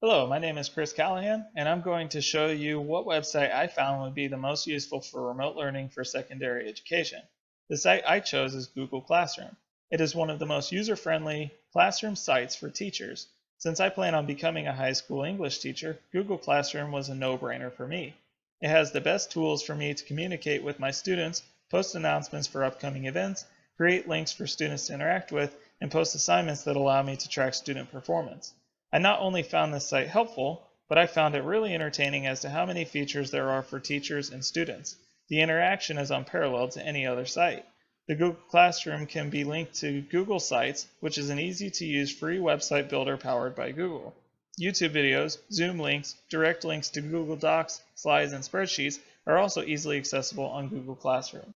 Hello, my name is Chris Callahan, and I'm going to show you what website I found would be the most useful for remote learning for secondary education. The site I chose is Google Classroom. It is one of the most user-friendly classroom sites for teachers. Since I plan on becoming a high school English teacher, Google Classroom was a no-brainer for me. It has the best tools for me to communicate with my students, post announcements for upcoming events, create links for students to interact with, and post assignments that allow me to track student performance. I not only found this site helpful, but I found it really entertaining as to how many features there are for teachers and students. The interaction is unparalleled to any other site. The Google Classroom can be linked to Google Sites, which is an easy-to-use free website builder powered by Google. YouTube videos, Zoom links, direct links to Google Docs, slides, and spreadsheets are also easily accessible on Google Classroom.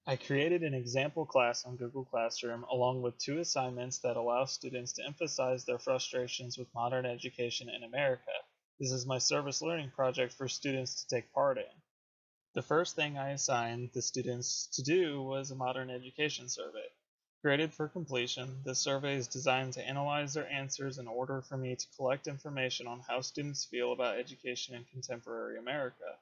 I created an example class on Google Classroom along with 2 assignments that allow students to emphasize their frustrations with modern education in America. This is my service learning project for students to take part in. The first thing I assigned the students to do was a modern education survey. Graded for completion, this survey is designed to analyze their answers in order for me to collect information on how students feel about education in contemporary America.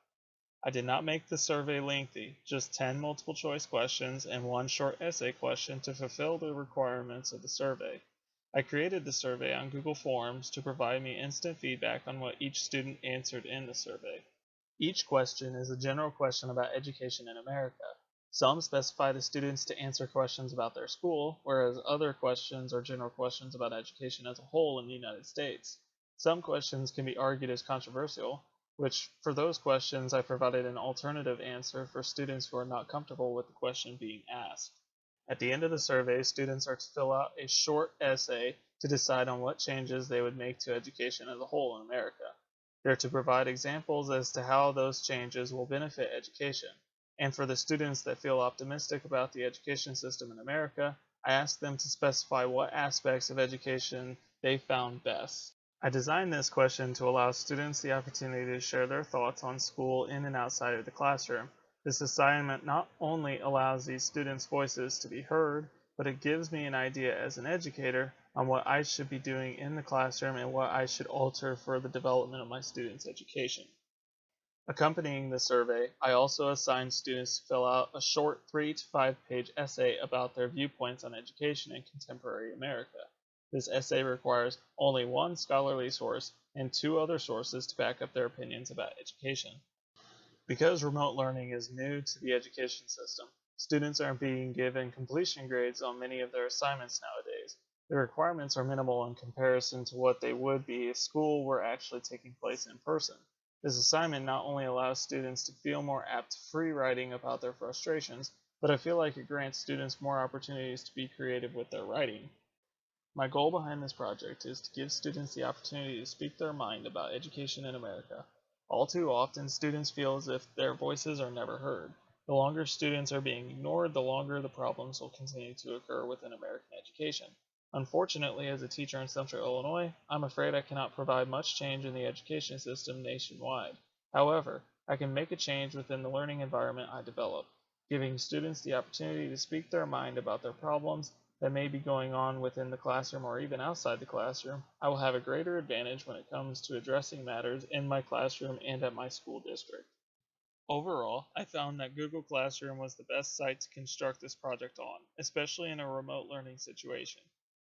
I did not make the survey lengthy, just 10 multiple choice questions and 1 short essay question to fulfill the requirements of the survey. I created the survey on Google Forms to provide me instant feedback on what each student answered in the survey. Each question is a general question about education in America. Some specify the students to answer questions about their school, whereas other questions are general questions about education as a whole in the United States. Some questions can be argued as controversial, which for those questions I provided an alternative answer for students who are not comfortable with the question being asked. At the end of the survey, students are to fill out a short essay to decide on what changes they would make to education as a whole in America. They're to provide examples as to how those changes will benefit education. And for the students that feel optimistic about the education system in America, I asked them to specify what aspects of education they found best. I designed this question to allow students the opportunity to share their thoughts on school in and outside of the classroom. This assignment not only allows these students' voices to be heard, but it gives me an idea as an educator on what I should be doing in the classroom and what I should alter for the development of my students' education. Accompanying the survey, I also assigned students to fill out a short 3 to 5 page essay about their viewpoints on education in contemporary America. This essay requires only 1 scholarly source and 2 other sources to back up their opinions about education. Because remote learning is new to the education system, students are being given completion grades on many of their assignments nowadays. The requirements are minimal in comparison to what they would be if school were actually taking place in person. This assignment not only allows students to feel more apt to free writing about their frustrations, but I feel like it grants students more opportunities to be creative with their writing. My goal behind this project is to give students the opportunity to speak their mind about education in America. All too often, students feel as if their voices are never heard. The longer students are being ignored, the longer the problems will continue to occur within American education. Unfortunately, as a teacher in Central Illinois, I'm afraid I cannot provide much change in the education system nationwide. However, I can make a change within the learning environment I develop, giving students the opportunity to speak their mind about their problems that may be going on within the classroom or even outside the classroom. I will have a greater advantage when it comes to addressing matters in my classroom and at my school district. Overall, I found that Google Classroom was the best site to construct this project on, especially in a remote learning situation.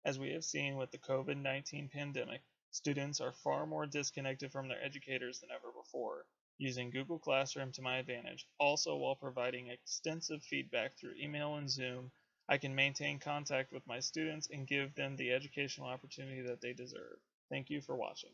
As we have seen with the COVID-19 pandemic, students are far more disconnected from their educators than ever before. Using Google Classroom to my advantage, also while providing extensive feedback through email and Zoom, I can maintain contact with my students and give them the educational opportunity that they deserve. Thank you for watching.